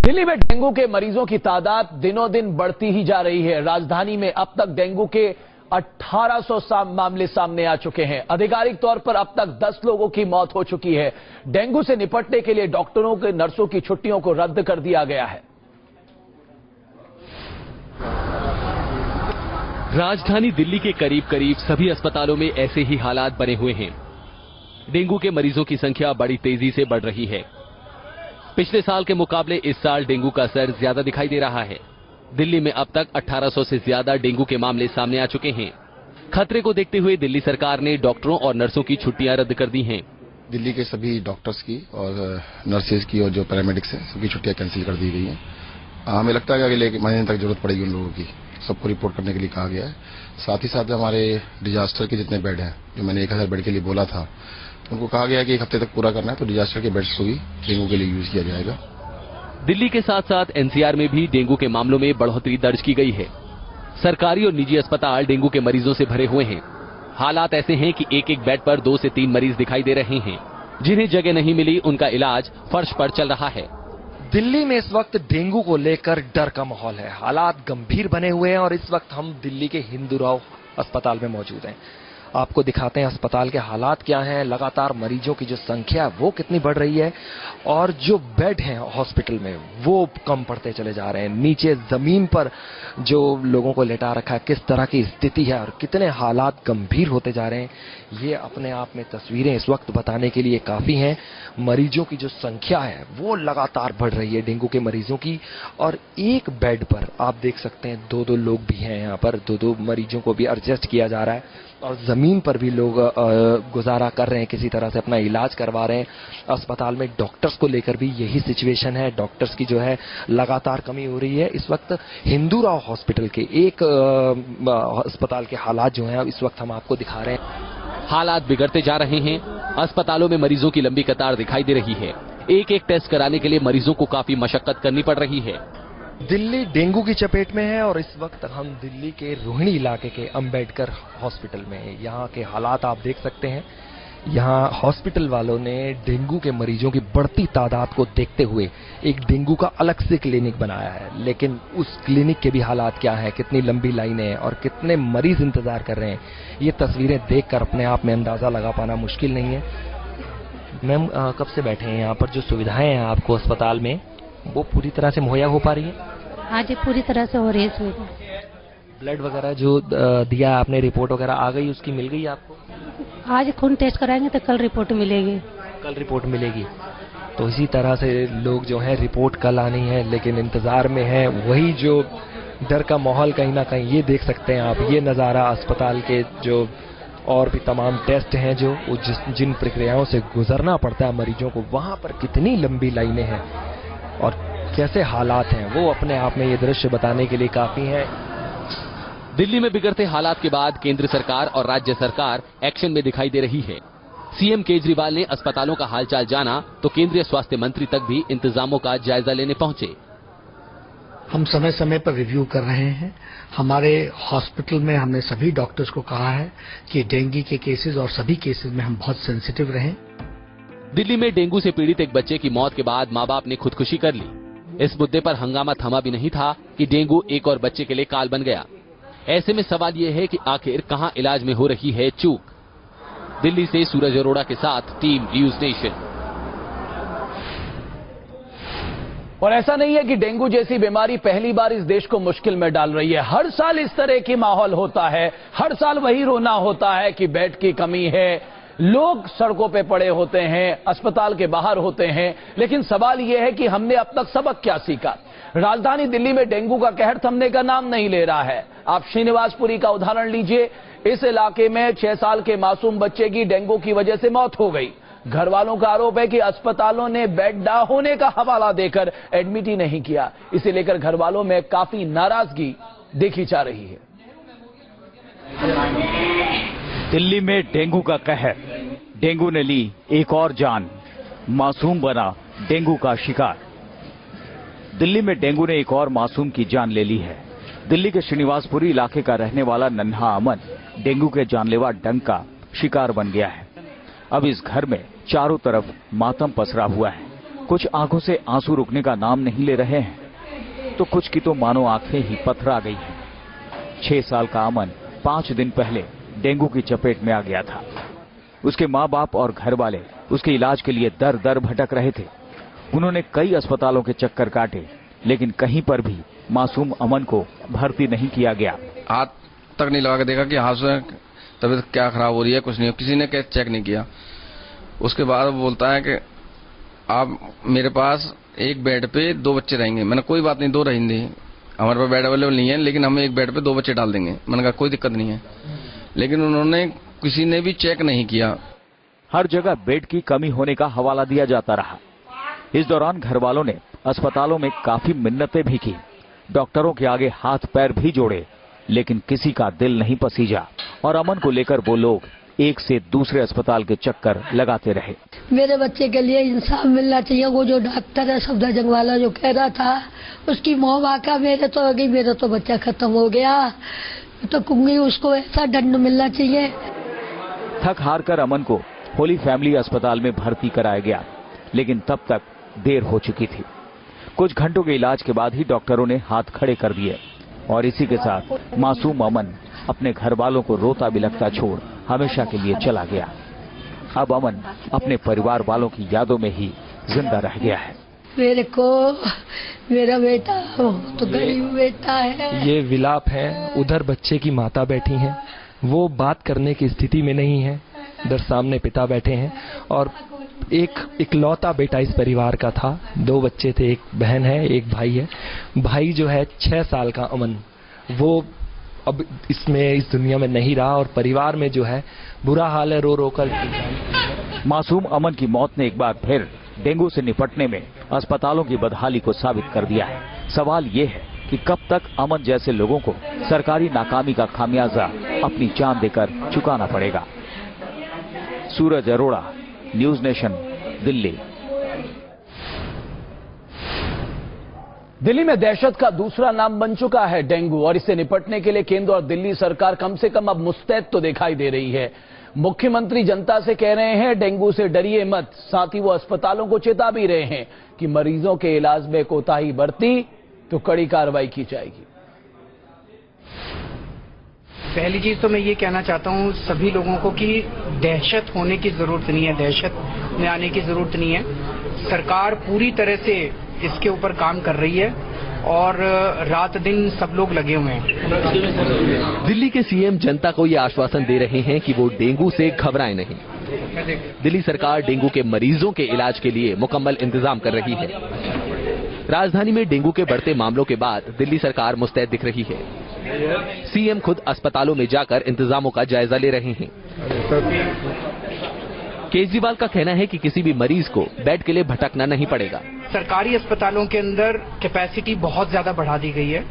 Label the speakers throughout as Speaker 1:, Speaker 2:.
Speaker 1: दिल्ली में डेंगू के मरीजों की तादाद दिनों दिन बढ़ती ही जा रही है। राजधानी में अब तक डेंगू के 1800 मामले सामने आ चुके हैं। आधिकारिक तौर पर अब तक 10 लोगों की मौत हो चुकी है। डेंगू से निपटने के लिए डॉक्टरों के नर्सों की छुट्टियों को रद्द कर दिया गया है।
Speaker 2: राजधानी दिल्ली के करीब करीब सभी अस्पतालों में ऐसे ही हालात बने हुए हैं। डेंगू के मरीजों की संख्या बड़ी तेजी से बढ़ रही है। पिछले साल के मुकाबले इस साल डेंगू का असर ज्यादा दिखाई दे रहा है। दिल्ली में अब तक 1800 से ज्यादा डेंगू के मामले सामने आ चुके हैं। खतरे को देखते हुए दिल्ली सरकार ने डॉक्टरों और नर्सों की छुट्टियां रद्द कर दी हैं।
Speaker 3: दिल्ली के सभी डॉक्टर्स की और नर्सेज की और जो पैरामेडिक्स हैं सबकी छुट्टियां कैंसिल कर दी गई हैं। हमें लगता है कि अगले महीने तक जरूरत पड़ेगी उन लोगों की। सबको रिपोर्ट करने के लिए कहा गया है। साथ ही साथ हमारे डिजास्टर के जितने बेड हैं, जो मैंने 1000 बेड के लिए बोला था, उनको कहा गया है कि 1 हफ्ते तक पूरा करना है, तो डिजास्टर के बेड्स को भी डेंगू के लिए यूज किया जाएगा।
Speaker 2: दिल्ली के साथ साथ एनसीआर में भी डेंगू के मामलों में बढ़ोतरी दर्ज की गई है। सरकारी और निजी अस्पताल डेंगू के मरीजों से भरे हुए हैं। हालात ऐसे हैं कि एक एक बेड पर 2 से 3 मरीज दिखाई दे रहे हैं। जिन्हें जगह नहीं मिली, उनका इलाज फर्श पर चल रहा है।
Speaker 4: दिल्ली में इस वक्त डेंगू को लेकर डर का माहौल है। हालात गंभीर बने हुए हैं और इस वक्त हम दिल्ली के हिंदूराव अस्पताल में मौजूद हैं। आपको दिखाते हैं अस्पताल के हालात क्या हैं, लगातार मरीजों की जो संख्या है वो कितनी बढ़ रही है और जो बेड हैं हॉस्पिटल में वो कम पड़ते चले जा रहे हैं। नीचे जमीन पर जो लोगों को लेटा रखा है, किस तरह की स्थिति है और कितने हालात गंभीर होते जा रहे हैं, ये अपने आप में तस्वीरें इस वक्त बताने के लिए काफी हैं। मरीजों की जो संख्या है वो लगातार बढ़ रही है डेंगू के मरीजों की, और एक बेड पर आप देख सकते हैं 2-2 लोग भी हैं। यहाँ पर 2-2 मरीजों को भी एडजस्ट किया जा रहा है और जमीन पर भी लोग गुजारा कर रहे हैं, किसी तरह से अपना इलाज करवा रहे हैं। अस्पताल में डॉक्टर्स को लेकर भी यही सिचुएशन है। डॉक्टर्स की जो है लगातार कमी हो रही है। इस वक्त हिंदूराव हॉस्पिटल के एक अस्पताल के हालात जो हैं इस वक्त हम आपको दिखा रहे हैं।
Speaker 2: हालात बिगड़ते जा रहे हैं। अस्पतालों में मरीजों की लंबी कतार दिखाई दे रही है। एक एक टेस्ट कराने के लिए मरीजों को काफी मशक्कत करनी पड़ रही है।
Speaker 4: दिल्ली डेंगू की चपेट में है और इस वक्त हम दिल्ली के रोहिणी इलाके के अंबेडकर हॉस्पिटल में हैं। यहाँ के हालात आप देख सकते हैं। यहाँ हॉस्पिटल वालों ने डेंगू के मरीजों की बढ़ती तादाद को देखते हुए एक डेंगू का अलग से क्लिनिक बनाया है। लेकिन उस क्लिनिक के भी हालात क्या है, कितनी लंबी लाइनें हैं और कितने मरीज इंतजार कर रहे हैं, ये तस्वीरें देखकर अपने आप में अंदाजा लगा पाना मुश्किल नहीं है। मैम कब से बैठे हैं यहाँ पर? जो सुविधाएं हैं आपको अस्पताल में वो पूरी तरह से मुहैया हो पा रही है?
Speaker 5: हाँ जी, पूरी तरह से हो रही है सुविधा।
Speaker 4: ब्लड वगैरह जो दिया आपने, रिपोर्ट वगैरह आ गई, उसकी मिल गई आपको?
Speaker 5: आज खून टेस्ट कराएंगे तो कल रिपोर्ट मिलेगी।
Speaker 4: कल रिपोर्ट मिलेगी। तो इसी तरह से लोग जो है रिपोर्ट कल आनी है, लेकिन इंतजार में है। वही जो डर का माहौल कहीं ना कहीं ये देख सकते हैं आप। ये नज़ारा अस्पताल के जो और भी तमाम टेस्ट हैं जो जिन प्रक्रियाओं से गुजरना पड़ता है मरीजों को, वहाँ पर कितनी लंबी लाइनें हैं और कैसे हालात हैं, वो अपने आप में ये दृश्य बताने के लिए काफी है।
Speaker 2: दिल्ली में बिगड़ते हालात के बाद केंद्र सरकार और राज्य सरकार एक्शन में दिखाई दे रही है। सीएम केजरीवाल ने अस्पतालों का हालचाल जाना तो केंद्रीय स्वास्थ्य मंत्री तक भी इंतजामों का जायजा लेने पहुंचे।
Speaker 6: हम समय समय पर रिव्यू कर रहे हैं। हमारे हॉस्पिटल में हमने सभी डॉक्टर्स को कहा है कि डेंगू के केसेस और सभी केसेस में हम बहुत सेंसिटिव रहें।
Speaker 2: दिल्ली में डेंगू से पीड़ित एक बच्चे की मौत के बाद मां बाप ने खुदकुशी कर ली। इस मुद्दे पर हंगामा थमा भी नहीं था कि डेंगू एक और बच्चे के लिए काल बन गया। ऐसे में सवाल यह है कि आखिर कहां इलाज में हो रही है चूक। दिल्ली से सूरज अरोड़ा के साथ टीम न्यूज नेशन।
Speaker 1: और ऐसा नहीं है कि डेंगू जैसी बीमारी पहली बार इस देश को मुश्किल में डाल रही है। हर साल इस तरह की माहौल होता है। हर साल वही रोना होता है कि बेड की कमी है, लोग सड़कों पे पड़े होते हैं, अस्पताल के बाहर होते हैं। लेकिन सवाल यह है कि हमने अब तक सबक क्या सीखा। राजधानी दिल्ली में डेंगू का कहर थमने का नाम नहीं ले रहा है। आप श्रीनिवासपुरी का उदाहरण लीजिए। इस इलाके में 6 साल के मासूम बच्चे की डेंगू की वजह से मौत हो गई। घर वालों का आरोप है कि अस्पतालों ने बेड ना होने का हवाला देकर एडमिट ही नहीं किया। इसे लेकर घर वालों में काफी नाराजगी देखी जा रही है।
Speaker 7: दिल्ली में डेंगू का कहर। डेंगू ने ली एक और जान, मासूम बना डेंगू का शिकार। दिल्ली में डेंगू ने एक और मासूम की जान ले ली है। दिल्ली के श्रीनिवासपुरी इलाके का रहने वाला नन्हा अमन डेंगू के जानलेवा डंक का शिकार बन गया है। अब इस घर में चारों तरफ मातम पसरा हुआ है। कुछ आंखों से आंसू रुकने का नाम नहीं ले रहे हैं, तो कुछ की तो मानो आंखें ही पथरा गई हैं। 6 साल का अमन 5 दिन पहले डेंगू की चपेट में आ गया था। उसके माँ बाप और घर वाले उसके इलाज के लिए दर दर भटक रहे थे। उन्होंने कई अस्पतालों के चक्कर काटे, लेकिन कहीं पर भी मासूम अमन को भर्ती नहीं किया गया।
Speaker 8: हाथ तक नहीं लगा के देखा कि हाथ से तबीयत क्या खराब हो रही है, कुछ नहीं, किसी ने चेक नहीं किया। उसके बाद वो बोलता है कि आप मेरे पास एक बेड पे 2 बच्चे रहेंगे। मैंने कोई बात नहीं, 2 रहेंगे, हमारे पास बेड अवेलेबल नहीं है, लेकिन हम एक बेड पे 2 बच्चे डाल देंगे। मैंने कहा कोई दिक्कत नहीं है, लेकिन उन्होंने किसी ने भी चेक नहीं किया।
Speaker 7: हर जगह बेड की कमी होने का हवाला दिया जाता रहा। इस दौरान घर वालों ने अस्पतालों में काफी मिन्नतें भी की, डॉक्टरों के आगे हाथ पैर भी जोड़े, लेकिन किसी का दिल नहीं पसीजा और अमन को लेकर वो लोग एक से दूसरे अस्पताल के चक्कर लगाते रहे।
Speaker 9: मेरे बच्चे के लिए इंसाफ मिलना चाहिए। वो जो डॉक्टर है सफदरजंग वाला जो कह रहा था, उसकी मौत वाक़ा मेरे तो हो गई, मेरा तो बच्चा खत्म हो गया। तो कहूंगी उसको ऐसा दंड मिलना चाहिए।
Speaker 7: थक हार कर अमन को होली फैमिली अस्पताल में भर्ती कराया गया, लेकिन तब तक देर हो चुकी थी। कुछ घंटों के इलाज के बाद ही डॉक्टरों ने हाथ खड़े कर दिए और इसी के साथ मासूम अमन अपने घर वालों को रोता बिलखता छोड़ हमेशा के लिए चला गया। अब अमन अपने परिवार वालों की यादों में ही जिंदा रह गया है।
Speaker 9: मेरे को मेरा बेटा तो गरीब बेटा है।
Speaker 4: ये विलाप है। उधर बच्चे की माता बैठी हैं, वो बात करने की स्थिति में नहीं है। इधर सामने पिता बैठे हैं और एक इकलौता बेटा इस परिवार का था। 2 बच्चे थे, एक बहन है, एक भाई है। भाई जो है 6 साल का अमन, वो अब इस दुनिया में नहीं रहा और परिवार में जो है बुरा हाल है, रो रो कर।
Speaker 7: मासूम अमन की मौत ने एक बार फिर डेंगू से निपटने में अस्पतालों की बदहाली को साबित कर दिया है। सवाल ये है कि कब तक अमन जैसे लोगों को सरकारी नाकामी का खामियाजा अपनी जान देकर चुकाना पड़ेगा। सूरज अरोड़ा, न्यूज नेशन, दिल्ली।
Speaker 1: दिल्ली में दहशत का दूसरा नाम बन चुका है डेंगू, और इससे निपटने के लिए केंद्र और दिल्ली सरकार कम से कम अब मुस्तैद तो दिखाई दे रही है। मुख्यमंत्री जनता से कह रहे हैं डेंगू से डरिए मत, साथ ही वो अस्पतालों को चेता भी रहे हैं कि मरीजों के इलाज में कोताही बरती तो कड़ी कार्रवाई की जाएगी।
Speaker 10: पहली चीज तो मैं ये कहना चाहता हूँ सभी लोगों को कि दहशत होने की जरूरत नहीं है, दहशत में आने की जरूरत नहीं है। सरकार पूरी तरह से इसके ऊपर काम कर रही है और रात दिन सब लोग लगे हुए हैं।
Speaker 2: दिल्ली के सीएम जनता को ये आश्वासन दे रहे हैं कि वो डेंगू से घबराए नहीं। दिल्ली सरकार डेंगू के मरीजों के इलाज के लिए मुकम्मल इंतजाम कर रही है। राजधानी में डेंगू के बढ़ते मामलों के बाद दिल्ली सरकार मुस्तैद दिख रही है। सीएम खुद अस्पतालों में जाकर इंतजामों का जायजा ले रहे हैं। केजरीवाल का कहना है कि किसी भी मरीज को बेड के लिए भटकना नहीं पड़ेगा।
Speaker 10: सरकारी अस्पतालों के अंदर कैपेसिटी बहुत ज्यादा बढ़ा दी गई है।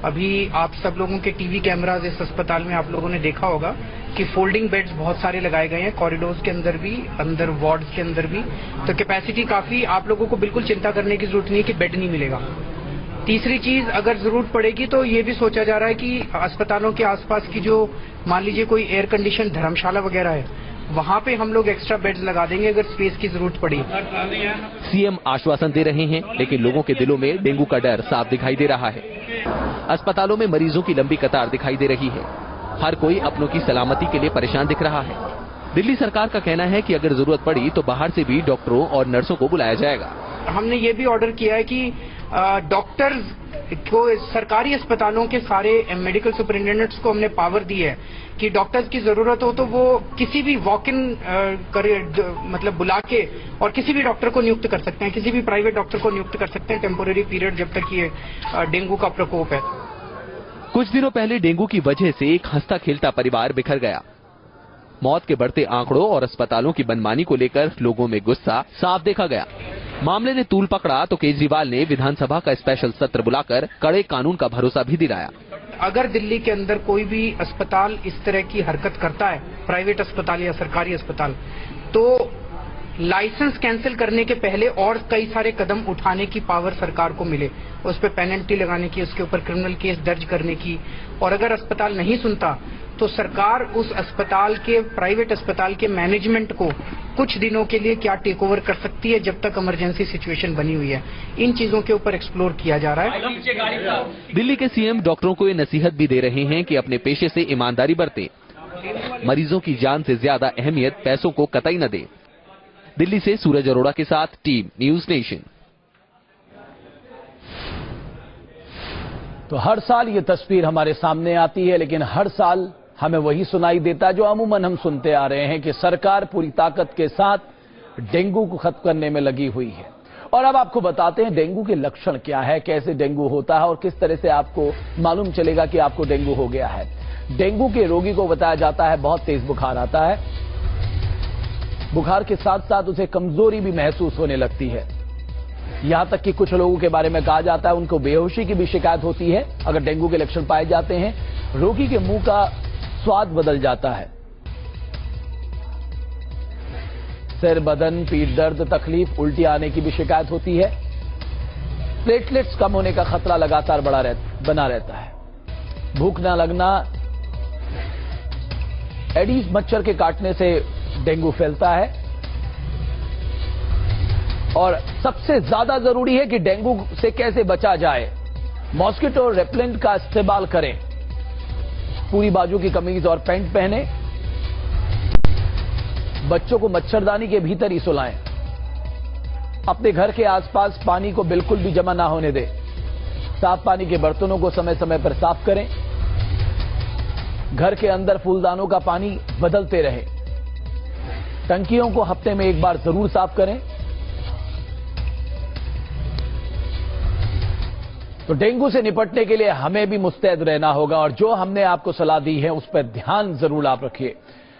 Speaker 10: अभी आप सब लोगों के टीवी कैमराज इस अस्पताल में आप लोगों ने देखा होगा कि फोल्डिंग बेड्स बहुत सारे लगाए गए हैं, कॉरिडोर्स के अंदर भी, अंदर वार्ड्स के अंदर भी। तो कैपेसिटी काफी, आप लोगों को बिल्कुल चिंता करने की जरूरत नहीं है कि बेड नहीं मिलेगा। तीसरी चीज, अगर जरूरत पड़ेगी तो ये भी सोचा जा रहा है कि अस्पतालों के आसपास की जो मान लीजिए कोई एयर कंडीशन धर्मशाला वगैरह है, वहां पे हम लोग एक्स्ट्रा बेड्स लगा देंगे अगर स्पेस की जरूरत पड़ी।
Speaker 2: सीएम आश्वासन दे रहे हैं, लेकिन लोगों के दिलों में डेंगू का डर साफ दिखाई दे रहा है। अस्पतालों में मरीजों की लंबी कतार दिखाई दे रही है। हर कोई अपनों की सलामती के लिए परेशान दिख रहा है। दिल्ली सरकार का कहना है कि अगर जरूरत पड़ी तो बाहर से भी डॉक्टरों और नर्सों को बुलाया जाएगा।
Speaker 10: हमने ये भी ऑर्डर किया है कि डॉक्टर्स को, सरकारी अस्पतालों के सारे मेडिकल सुपरिटेंडेंट्स को हमने पावर दी है कि डॉक्टर्स की जरूरत हो तो वो किसी भी वॉक इन मतलब बुला के और किसी भी डॉक्टर को नियुक्त कर सकते हैं, किसी भी प्राइवेट डॉक्टर को नियुक्त कर सकते हैं टेम्पोररी पीरियड जब तक ये डेंगू का प्रकोप है।
Speaker 2: कुछ दिनों पहले डेंगू की वजह से एक हंसता खेलता परिवार बिखर गया। मौत के बढ़ते आंकड़ों और अस्पतालों की मनमानी को लेकर लोगों में गुस्सा साफ देखा गया। मामले ने तूल पकड़ा तो केजरीवाल ने विधानसभा का स्पेशल सत्र बुलाकर कड़े कानून का भरोसा भी दिलाया।
Speaker 10: अगर दिल्ली के अंदर कोई भी अस्पताल इस तरह की हरकत करता है, प्राइवेट अस्पताल या सरकारी अस्पताल, तो लाइसेंस कैंसिल करने के पहले और कई सारे कदम उठाने की पावर सरकार को मिले, उस पर पेनल्टी लगाने की, उसके ऊपर क्रिमिनल केस दर्ज करने की। और अगर अस्पताल नहीं सुनता तो सरकार उस अस्पताल के, प्राइवेट अस्पताल के मैनेजमेंट को कुछ दिनों के लिए क्या टेक ओवर कर सकती है जब तक इमरजेंसी सिचुएशन बनी हुई है। इन चीजों के ऊपर एक्सप्लोर किया जा रहा है।
Speaker 2: दिल्ली के सीएम डॉक्टरों को ये नसीहत भी दे रहे हैं कि अपने पेशे से ईमानदारी बरतें, मरीजों की जान से ज्यादा अहमियत पैसों को कतई न दें। दिल्ली से सूरज अरोड़ा के साथ टीम न्यूज नेशन।
Speaker 1: तो हर साल ये तस्वीर हमारे सामने आती है, लेकिन हर साल हमें वही सुनाई देता है जो अमूमन हम सुनते आ रहे हैं कि सरकार पूरी ताकत के साथ डेंगू को खत्म करने में लगी हुई है। और अब आपको बताते हैं डेंगू के लक्षण क्या है, कैसे डेंगू होता है और किस तरह से आपको मालूम चलेगा कि आपको डेंगू हो गया है। डेंगू के रोगी को बताया जाता है बहुत तेज बुखार आता है, बुखार के साथ साथ उसे कमजोरी भी महसूस होने लगती है। यहां तक कि कुछ लोगों के बारे में कहा जाता है उनको बेहोशी की भी शिकायत होती है। अगर डेंगू के लक्षण पाए जाते हैं, रोगी के मुंह का स्वाद बदल जाता है, सिर, बदन, पीठ दर्द, तकलीफ, उल्टी आने की भी शिकायत होती है। प्लेटलेट्स कम होने का खतरा लगातार बना रहता है। भूख न लगना, एडीज मच्छर के काटने से डेंगू फैलता है। और सबसे ज्यादा जरूरी है कि डेंगू से कैसे बचा जाए। मॉस्किटो रेपेलेंट का इस्तेमाल करें, पूरी बाजू की कमीज और पैंट पहने, बच्चों को मच्छरदानी के भीतर ही सुलाएं, अपने घर के आसपास पानी को बिल्कुल भी जमा ना होने दें, साफ पानी के बर्तनों को समय समय पर साफ करें, घर के अंदर फूलदानों का पानी बदलते रहे, टंकियों को हफ्ते में एक बार जरूर साफ करें। तो डेंगू से निपटने के लिए हमें भी मुस्तैद रहना होगा और जो हमने आपको सलाह दी है उस पर ध्यान जरूर आप रखिए।